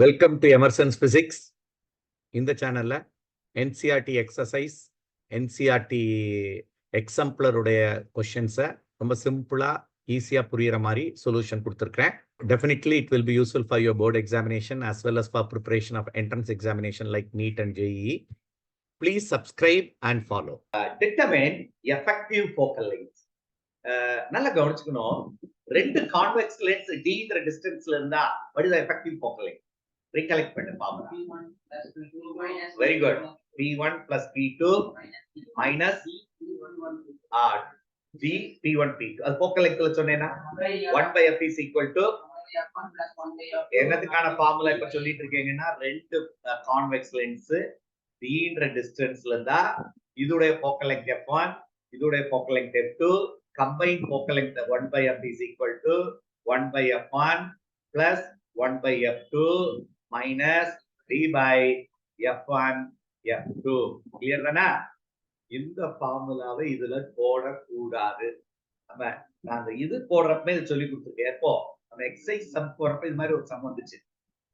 Welcome to Emerson's physics. இந்த சேனல்ல NCERT exercise, NCERT எக்ஸாம்பிளருடைய கொஷின்ஸை ரொம்ப சிம்பிளா ஈஸியா புரியுற மாதிரி சொல்யூஷன் கொடுத்துருக்கேன். Definitely it will be useful for your board examination as well as for preparation of entrance examination like NEET and JEE. Please subscribe and follow. Determine effective focal length. நல்லா கவனிச்சுக்கணும். ரெண்டு convex lens dன்ற டிஸ்டன்ஸ்ல இருந்தா what is the effective focal length? Recollect பண்ணு பாருங்க. Very good. P1 plus P2 minus P1 P2. அது focal lengthல சொன்னேனா 1 by F is equal to என்னதுக்கான ஃபார்முலா இப்ப சொல்லிட்டு இருக்கீங்கன்னா ரெண்டு கான்வெக்ஸ் லென்ஸ் dன்ற டிஸ்டன்ஸ்ல இருந்தா இதோட focal length F1, இதோட focal length F2, combined focal length 1 by F is equal to 1 by F1 plus 1 by F2 minus d by F1 F2. Clear தானா? இந்த ஃபார்முலாவை இதுல போடக்கூடாது. நான் இது போடுறப்ப இது சொல்லி கொடுத்துருக்கேன். எப்போ நம்ம எக்ஸசைஸ் சம் போடுறப்ப இது மாதிரி ஒரு சம் வந்துச்சு.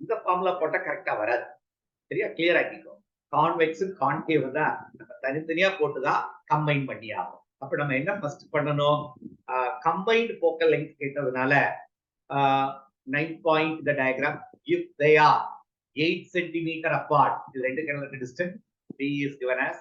இந்த ஃபார்முலா போட்டா கரெக்டா வராது. சரியா? கிளியர் ஆக்கிக்கோ. கான்வெக்ஸ் கான்கேவ் தான் நம்ம தனித்தனியா போட்டுதான் கம்பைன் பண்ணி ஆகும். அப்ப நம்ம என்ன ஃபர்ஸ்ட் பண்ணணும்? கம்பைன்ட் ஃபோக்கல் லெங்த் கேட்டதுனால 9 point the diagram, if they are 8 centimeter apart, இது ரெண்டு kilometre distance, B is given as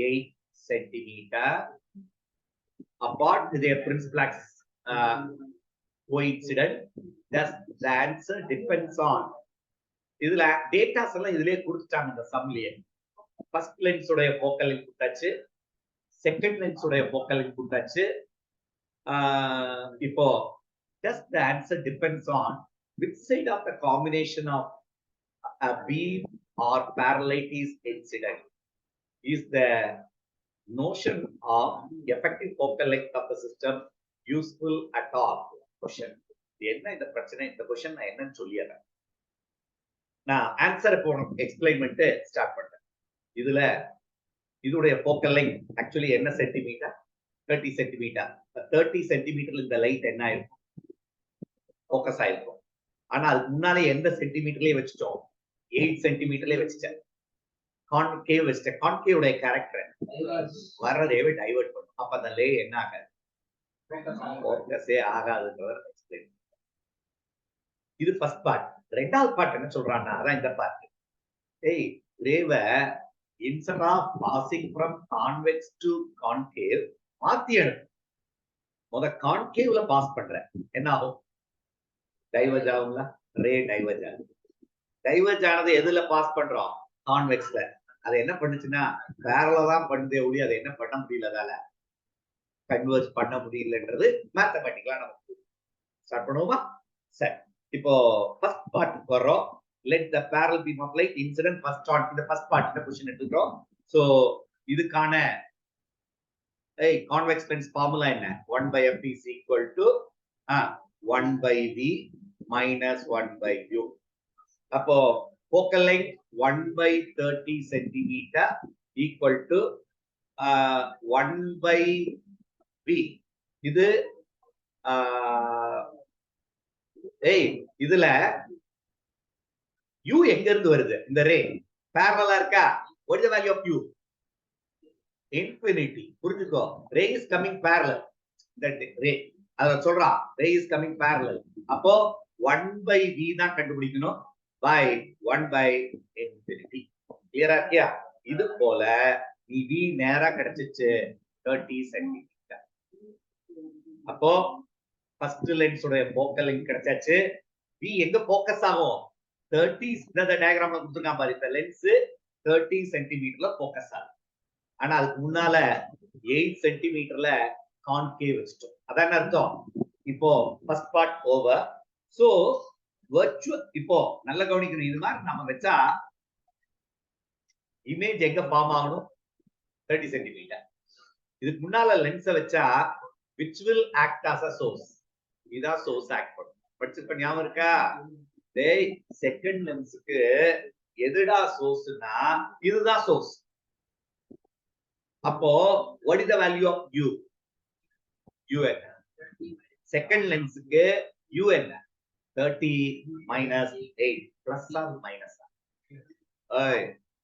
8 centimeter apart. Their principal axis coincident. Thus the answer depends on இதுல டேட்டாஸ் எல்லாம் இதுலயே கொடுத்துட்டாங்க இந்த சம்லயே. ஃபர்ஸ்ட் லென்ஸ் உடைய focal length கொடுத்தாச்சு, செகண்ட் லென்ஸ் உடைய ஃபோக்கல் லெங்த் கொடுத்தாச்சு. இப்போ just the answer depends on which side of the combination of a beam or parallelite is incident. Is the notion of effective focal length of the system useful at all? Question. என்ன இந்த பிரச்சனை? இந்த question நான் என்னன்னு சொல்லிடுறேன். நான் answer இப்போ explain பண்ணிட்டு ஸ்டார்ட் பண்றேன். இதுல இதோடைய ஃபோக்கல் லெங்த் ஆக்சுவலி என்ன சென்டிமீட்டர்? 30 சென்டிமீட்டர். 30 சென்டிமீட்டர்ல இந்த லைட் என்ன ஆயிருக்கும்? ஃபோக்கஸ் ஆயிருக்கும். ஆனா அதுக்கு முன்னாலே எந்த சென்டிமீட்டர்லயே வச்சுட்டோம்? 8 சென்டிமீட்டர்லயே வச்சுட்டேன். கான்கேவ் வச்சுட்டேன். கான்கேவோட கேரக்டர் வர்றதேவே டைவர்ட் பண்ணும். அப்ப அந்த லே என்ன ஆகாது? ஃபோக்கஸே ஆகாதுன்றத எக்ஸ்பிளைன். இது ஃபர்ஸ்ட் பார்ட். ரெண்டாவது பார்ட் என்ன சொல்றான்னா அதான் இந்த part. A ray instead of passing from convex to concave மாத்தி எடுக்கும். முத கான்கேவ்ல பாஸ் பண்றேன், என்ன ஆகும்? டைவர்ஜ் ஆகும்ல, ரே டைவர்ஜ் ஆகும். டைவர்ஜ் ஆனது எதுல பாஸ் பண்றோம்? கான்வெக்ஸ்ல. அது என்ன பண்ணுச்சுன்னா பேரலா தான் பண்ணுதே ஒளி அதை என்ன பண்ண முடியல, அதால கன்வெர்ஜ் பண்ண முடியலன்றது மேத்தமெட்டிக்கலா நமக்கு ஸ்டார்ட் பண்ணுவோமா? சரி, இப்போ ஃபர்ஸ்ட் பார்ட் வர்றோம். let the parallel beam of light incident first on இந்த ஃபர்ஸ்ட் பார்ட் இந்த क्वेश्चन எடுத்துக்கிறோம். சோ இதுக்கான கான்வெக்ஸ் லென்ஸ் ஃபார்முலா என்ன? 1 by f is equal to 1 by v minus 1 by u. அப்போ focal length 1 by 30 centimeter equal to 1 by v. இது இதுல u எங்க இருந்து வருது? இந்த ரே parallel இருக்கா? what is the value of u? infinity. புரிஞ்சுக்கோ. ray is coming parallel. that ray அத சொல்றா ray is coming parallel. அப்போ 1 by v தான் கண்டுபிடிக்கணும் by 1 by infinity. கிளியரா இருக்கியா? இது போல நீ v நேரா கிடைச்சிச்சு 30 சென்டிமீட்டர். அப்போ ஃபர்ஸ்ட் லென்ஸ் உடைய ஃபோக்கல் லெங்த் கிடைச்சாச்சு. v எங்க ஃபோக்கஸ் ஆகும்? 30 இந்த டயகிராம்ல கொடுத்திருக்கான் பாரு. இந்த லென்ஸ் 30 சென்டிமீட்டர்ல ஃபோக்கஸ் ஆகும். ஆனா அதுக்கு முன்னால 8 சென்டிமீட்டர்ல கான்கேவ் வச்சிட்டோம். அதான் அர்த்தம். இப்போ first part over. So virtual இப்போ நல்ல கவனிக்கணும். இது மாதிரி நம்ம வச்சா இமேஜ் எங்க ஃபார்ம் ஆகணும்? 30 சென்டிமீட்டர். இதுக்கு முன்னால லென்ஸை வச்சா which will act as a source. இதான் சோர்ஸ் ஆக்ட் பண்ணும். படிச்சிருப்ப ஞாபகம் இருக்கா? டேய் செகண்ட் லென்ஸ்க்கு எதுடா சோர்ஸ்னா இதுதான் சோர்ஸ். அப்போ what is the value of u? u என்ன? செகண்ட் லென்ஸ்க்கு u என்ன? 30 minus 8 plus or minus.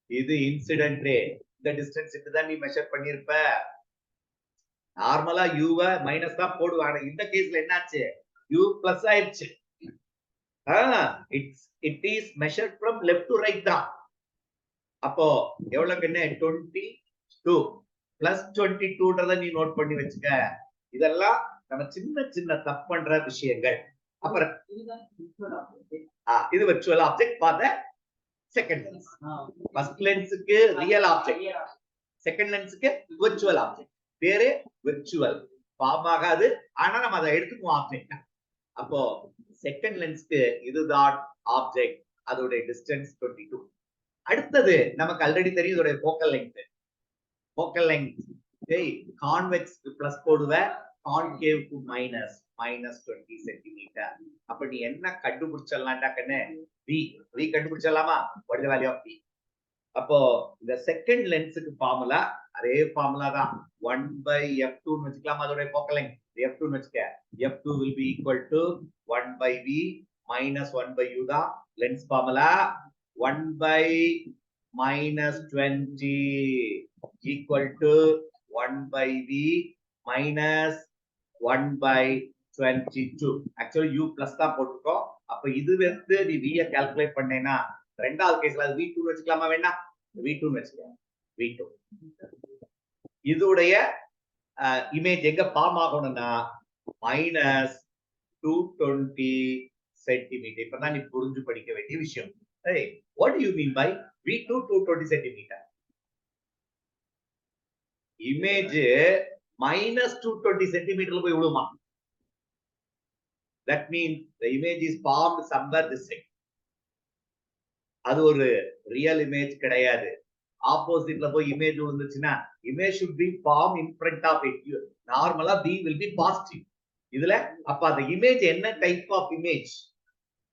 இது இன்சிடென்ட் ரே. இந்த டிஸ்டன்ஸ் தான் நீ மெஷர் பண்ணிருப்ப. நார்மலா யூவ மைனஸ் தான் போடுவாங்க. இந்த கேஸ்ல என்னாச்சு? யூ பிளஸ் ஆயிடுச்சு. It is measured from left to right தான். அப்போ எவ்வளவு என்ன 22 பிளஸ் 22ன்றத நீ நோட் பண்ணி வச்சுக்க. இதெல்லாம் நம்ம சின்ன சின்ன தப்பு பண்ற விஷயங்கள். அப்புறம் இது virtual object for the second lens. First லென்ஸ்க்கு ரியல் ஆப்ஜெக்ட், செகண்ட் லென்ஸ்க்கு விர்ச்சுவல் ஆப்ஜெக்ட். பேரு விர்ச்சுவல், ஃபார்ம் ஆகாது, ஆனா நம்ம அதை எடுத்துக்குவோம் ஆப்ஜெக்ட். அப்போ செகண்ட் லென்ஸ்க்கு இதுதான் ஆப்ஜெக்ட், அதோட டிஸ்டன்ஸ் 22. அடுத்தது நமக்கு ஆல்ரெடி தெரியும் இதோட ஃபோக்கல் லெங்த். ஃபோக்கல் லெங்த் கான்வெக்ஸ்க்கு பிளஸ் போடுவ, கான்கேவ்க்கு மைனஸ், மைனஸ் 20 சென்டிமீட்டர். அப்ப நீ என்ன கண்டுபிடிச்சிடலாம்டா கண்ணு? v கண்டுபிடிச்சிடலாமா? What is the value of v? அப்போ இந்த செகண்ட் லென்ஸ்க்கு ஃபார்முலா அதே ஃபார்முலா தான். 1/f2 ன்னு வச்சுக்கலாம். அதோட ஃபோக்கல் லெங்த் f2 ன்னு வச்சுக்க. f2 will be equal to 1/v minus 1/u தான் lens formula. 1/-20 equal to 1/v minus 1/22. Actually u plus தான் போட்டுக்கோம். அப்ப இது வந்து நீ v ய கால்குலேட் பண்ணேனா ரெண்டாவது கேஸ்ல அது v2 ன்னு வச்சுக்கலாமா? வேணா v2 ன்னு வச்சுக்கலாம். v2 இதுடைய இமேஜ் எங்க ஃபார்ம் ஆகணும்னா minus 220 சென்டிமீட்டர். இப்பதான் நீ புரிஞ்சு படிக்க வேண்டிய விஷயம். Hey, what do you mean by v2 220 centimeter? Image minus 220 centimeter போய் விழுமா? That means the image is formed somewhere this way. அது ஒரு ரியல் இமேஜ் கிடையாது. ஆப்போசிட்ல போய் image விழுந்துச்சுன்னா image should be formed in front of it. நார்மலா b will be positive. இதுல அப்ப அந்த இமேஜ் என்ன type of image?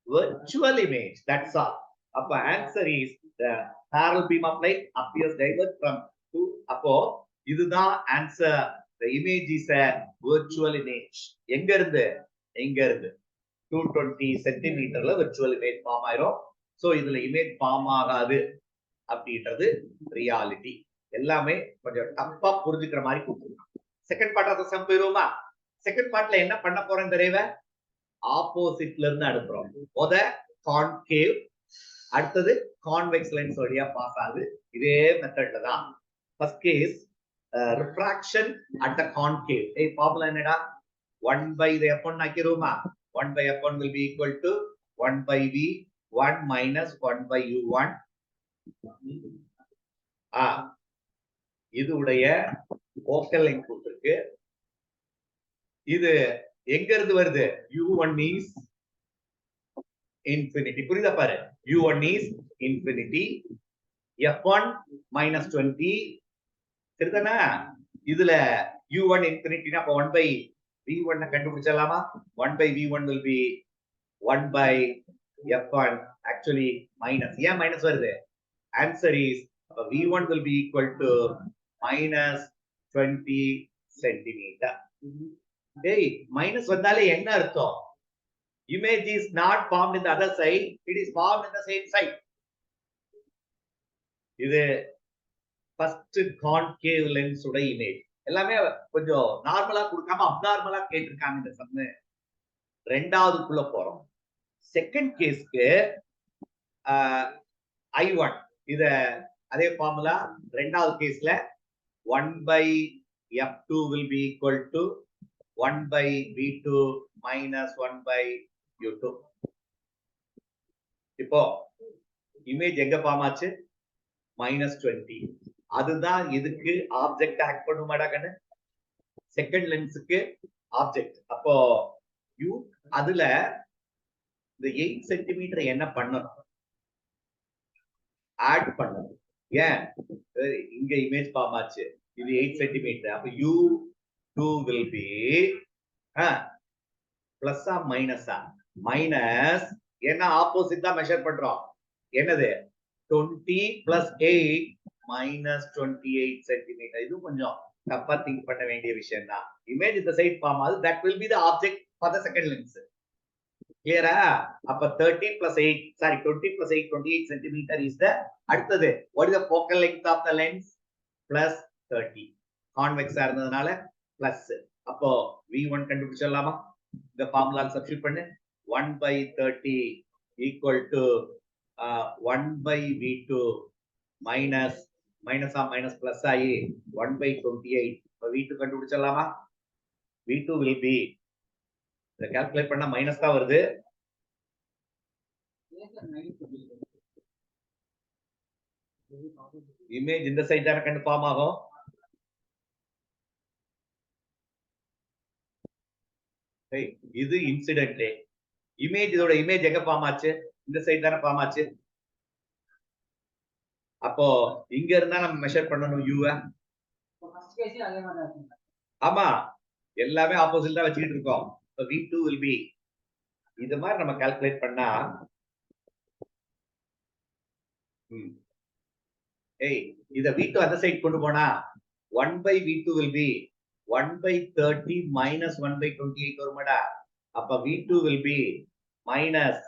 Virtual image. That's all. அப்ப answer is the parallel beam of light appears diverged from 2. அப்போ இதுதான் answer. The image is a virtual image. எங்க இருந்து 220 சென்டிமீட்டர்ல virtual image ஃபார்ம் ஆயிரும். சோ இதுல இமேஜ் ஃபார்ம் ஆகாது அப்படின்றது ரியாலிட்டி. எல்லாமே கொஞ்சம் டப்பா புரிஞ்சுக்கிற மாதிரி கொடுத்துருக்காங்க. Second part of the sum போயிருவோமா? செகண்ட் பார்ட்ல என்ன பண்ண போறோம் தெரியவ? ஆப்போசிட்ல இருந்து அனுப்புறோம். முத கான்கேவ், அடுத்தது கான்வெக்ஸ் லென்ஸ் வழியா பாஸ் ஆகுது. இதே மெத்தட்ல தான். First case refraction at the concave. Formula என்னடா? 1/f1 ஆக்கிரோமா? 1/f1 will be equal to 1/v 1 minus 1/u1. இது உடைய ஃபோக்கல் லெங்த் கொடுத்திருக்கு. இது எங்க இருந்து வருது? u1 is infinity. புரியுதா பாரு? u1 is infinity. f1 minus 20. சரிதானா? இதுல u1 infinity அப்ப 1/v1 கண்டுபிடிச்சலாமா? 1/v1 will be 1/f1. actually minus. ஏன் மைனஸ் வருது? answer is v1 will be equal to minus 20 centimeter. Minus வந்தாலே என்ன அர்த்தம்? image is not formed in the other side, it is formed in the same side. இது first concave lens உடைய image. எல்லாமே கொஞ்சம் நார்மலா கொடுக்காம அப்நார்மலா கேட்டிருக்காங்க இந்த சம். ரெண்டாவதுக்குள்ள போறோம். செகண்ட் கேஸ்க்கு i1 இத அதே ஃபார்முலா. ரெண்டாவது கேஸ்ல 1/f2 will be equal to 1/v2 minus 1/u2. இப்போ இமேஜ் எங்க ஃபார்ம் ஆச்சு? -20. அதுதான் இதுக்கு ஆப்ஜெக்ட் ஆக்ட் பண்ணுமாடா கண்ணு? செகண்ட் லென்ஸுக்கு ஆப்ஜெக்ட். அப்போ u அதுல இந்த 8 சென்டிமீட்டர் என்ன பண்ணணும்? ஆட் பண்ணணும். ஏன்? இங்க இமேஜ் ஃபார்ம் ஆச்சு, இது 8 சென்டிமீட்டர். அப்ப u2 will be பிளஸ் ஆ மைனஸா? மைனஸ். ஏன்னா ஆப்போசிட் தான் மெஷர் பண்றோம். என்னது? 20 plus 8 minus 28 centimeter. இது கொஞ்சம் தப்பா திங்க் பண்ண வேண்டிய விஷயம் தான். இமேஜ் இந்த சைட் ஃபார்ம் ஆகுது. that will be the object for the second lens. Clear? அப்ப 13 plus 8, sorry, 20 plus 8, 28 centimeter is the, அடுத்தது, what is the focal length of the lens? Plus 30. Convex இருந்ததுனால plus. அப்போ V1 கண்டுபிடிச்சிடலாமா? இந்த formula substitute பண்ணு. 1 by 30 equal to 1 by V2 minus plus ஆகி 1 by 28. இப்போ V2 கண்டுபிடிச்சிடலாமா? V2 will be, இதை calculate பண்ணா minus தான் வருது. இமேஜ் இந்த சைடு தான கண்டு ஃபார்ம் ஆகும். இது இன்சிடென்ட். இமேஜ், இதோட இமேஜ் எங்க ஃபார்ம் ஆச்சு? இந்த சைடு தான ஃபார்ம் ஆச்சு. அப்போ இங்க இருந்தா நம்ம மெஷர் பண்ணனும் U. ஆமா, எல்லாமே ஆப்போசிட் தான் வச்சிட்டு இருக்கோம். So V2 will be, இது மாதிரி நம்ம கால்குலேட் பண்ணா, இத V2 அந்த சைடு கொண்டு போனா 1 by V2 will be 1 by 30 minus 1 by 28 வருமாடா. அப்ப V2 will be minus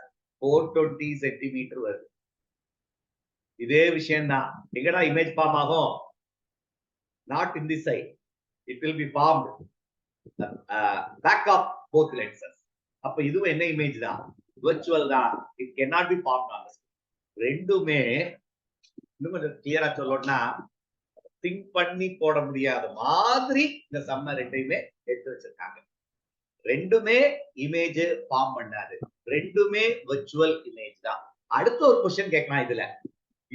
420 centimeter வருது. இதே விஷயம் தான் எங்கடா இமேஜ் ஃபார்ம் ஆகும்? Not in this side. It will be formed back of both lenses. அப்ப இதுவும் என்ன இமேஜ் தான்? virtual தான். It cannot be formed on the screen. ரெண்டுமே இன்னும் கொஞ்சம் கிளியரா சொல்லணும்னா, திங்க் பண்ணி போட முடியாத மாதிரி இந்த சம்ம ரெண்டையுமே எடுத்து வச்சிருக்காங்க. ரெண்டுமே இமேஜ் ஃபார்ம் பண்ணாது, ரெண்டுமே virtual இமேஜ் தான். அடுத்த ஒரு क्वेश्चन கேட்கலாம்.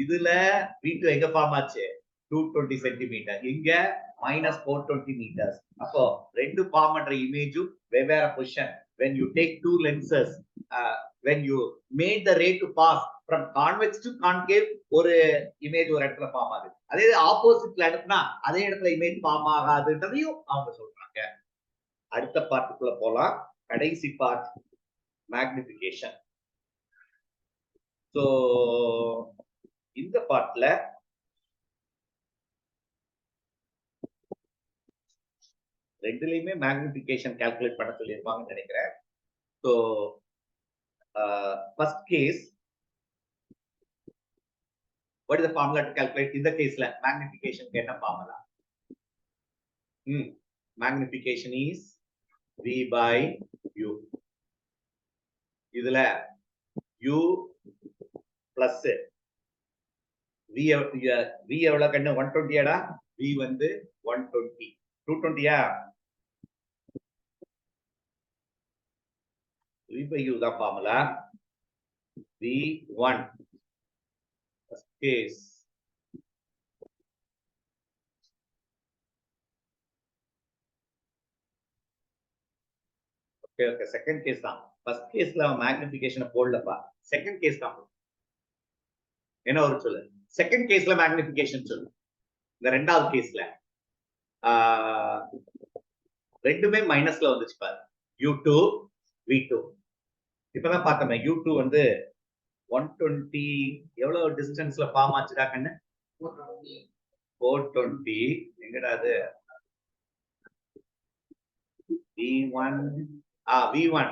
இதுல V2 எங்க ஃபார்ம் ஆச்சு? 220 centimeter, இங்க minus 420 meters. அப்போ ரெண்டு ஃபார்ம் பண்ற இமேஜும் வெவ்வேறு position. when you take two lenses, when you made the ray to pass from convex to concave, ஒரு இமேஜ் ஒரு இடத்துல ஃபார்ம் ஆகுது. அதே ஆப்போசிட்ல அனுப்புனா அதே இடத்துல இமேஜ் ஃபார்ம் ஆகாதுன்றதையும் அவங்க சொல்றாங்க. அடுத்த பார்ட்டுக்குள்ள போலாம். கடைசி பார்ட் மேக்னிஃபிகேஷன். சோ இந்த பார்ட்ல ரெண்டுலயுமே மேக்னிஃபிகேஷன் கால்குலேட் பண்ண சொல்லியிருப்பாங்கன்னு நினைக்கிறேன். So first case, what is the formula to calculate? இந்த கேஸ்ல மேக்னிஃபிகேஷனுக்கு என்ன formula? Magnification is V by U. இதுல U plus V எவ்வளவு கண்ணு? 120 ஆடா. V வந்து 120. 220யா? V by U தான் formula. V1 first case. Okay, second case தான். ஃபர்ஸ்ட் கேஸ்ல மேக்னிஃபிகேஷனை போடலப்பா, செகண்ட் கேஸ் தான். என்ன ஒரு சொல்லு, செகண்ட் கேஸ்ல மேக்னிஃபிகேஷன் சொல்லு. இந்த ரெண்டாவது கேஸ்ல ரெண்டுமே மைனஸ்ல வந்துச்சு பாரு. U2 V2 இப்பதான் பார்த்தோமே. U2 வந்து 120 எவ்வளவு டிஸ்டன்ஸ்ல ஃபார்ம் ஆச்சுடா கண்ணு? 420. எங்கடா அது? V1 V1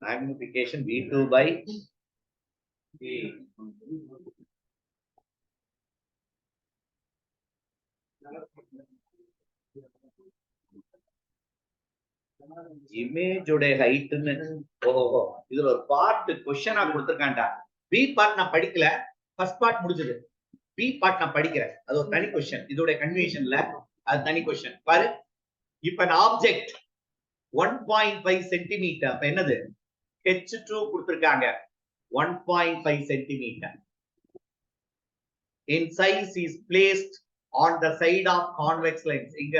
magnification V2 by இமேஜோட ஹைட்னு. ஓஹோ, இதுல ஒரு பார்ட் क्वेश्चनா கொடுத்திருக்கான்டா. பி பார்ட் நான் படிக்கல, ஃபர்ஸ்ட் பார்ட் முடிஞ்சது. பி பார்ட் நான் படிக்கிறேன், அது ஒரு தனி क्वेश्चन. இதோட கன்வென்ஷன்ல அது தனி क्वेश्चन பாரு. இப்ப an object 1.5 சென்டிமீட்டர், அப்ப என்னது? H2 கொடுத்திருக்காங்க 1.5 centimetre. in size is placed on the side of convex lens. இங்க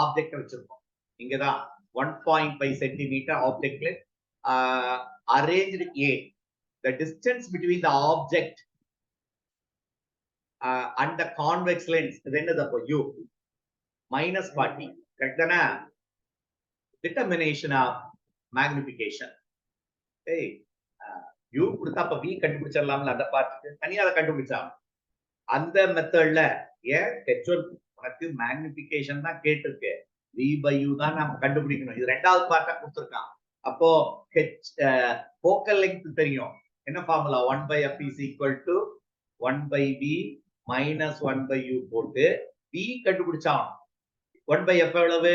ஆப்ஜெக்ட் வச்சிருக்கோம். இங்கதான் 1.5 centimeter object arranged A. The distance between the object and the convex lens then is U minus 40. Correct? Determination of magnification. Hey, U கொடுத்தா அப்ப V கண்டுபிடிச்சிடலாம்ல, அந்த பார்ட்டுக்கு தனியா அதை கண்டுபிடிச்சா. அந்த மெத்தட்ல ஏன் H1 உனக்கு மேக்னிஃபிகேஷன் தான் கேட்டிருக்கு. V by U தான் நம்ம கண்டுபிடிக்கணும். இது ரெண்டாவது பார்ட்டா கொடுத்திருக்கான். அப்போ ஃபோக்கல் லெங்த் தெரியும். என்ன formula? 1 by F is equal to 1 by V minus 1 by U போட்டு V கண்டுபிடிச்சான். 1 by F எவ்வளவு?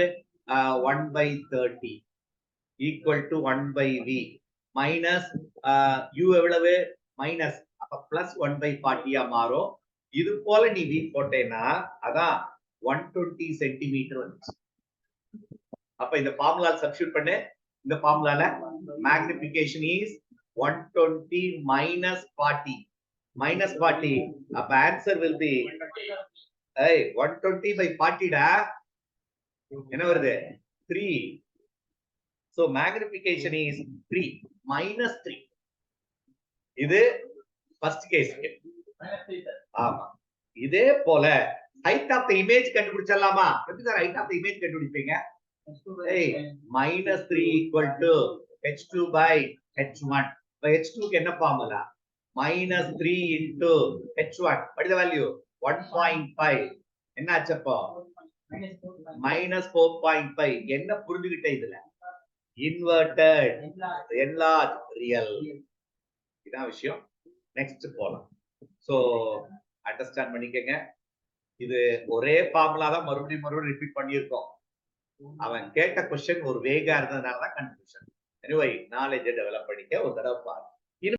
1 by 30 equal to 1 by V minus U எவ்வளவு? மைனஸ், அப்ப பிளஸ் 1 by 40 மாறும். இது போல நீ V போட்டேன்னா அதான் 120 சென்டிமீட்டர் வந்துச்சு. அப்ப இந்த ஃபார்முலா சப்ஸ்டிட்யூட் பண்ணு. இந்த ஃபார்முலால மேக்னிஃபிகேஷன் இஸ் 120 minus 40 minus 40. அப்ப ஆன்சர் will be 120 by 40 டா. என்ன வருது? 3. So magnification is 3 minus 3. இது ஃபர்ஸ்ட் கேஸ். ஆமா. இதே போல ஹைட் ஆஃப் தி இமேஜ் கண்டுபிடிச்சலாமா? எப்படி sir height of the image கண்டுபிடிப்பீங்க? minus 3 equal to h2 by h1. இப்ப h2 க்கு என்ன formula? minus 3 into h1. what is the value? 1.5. என்ன ஆச்சப்போ? minus 4.5. என்ன புரிஞ்சுக்கிட்ட இதுல? inverted, enlarged, real. இதான் விஷயம். நெக்ஸ்ட் போலாம். சோ அண்டர்ஸ்டாண்ட் பண்ணிக்கங்க. இது ஒரே ஃபார்முலா தான் மறுபடியும் ரிப்பீட் பண்ணியிருக்கோம். அவன் கேட்ட क्वेश्चन ஒரு வேகா இருந்ததுனால தான் கன்ஃபியூஷன். எனிவே நாலேஜ் டெவலப் பண்ணிக்க ஒரு தடவை பாருங்க.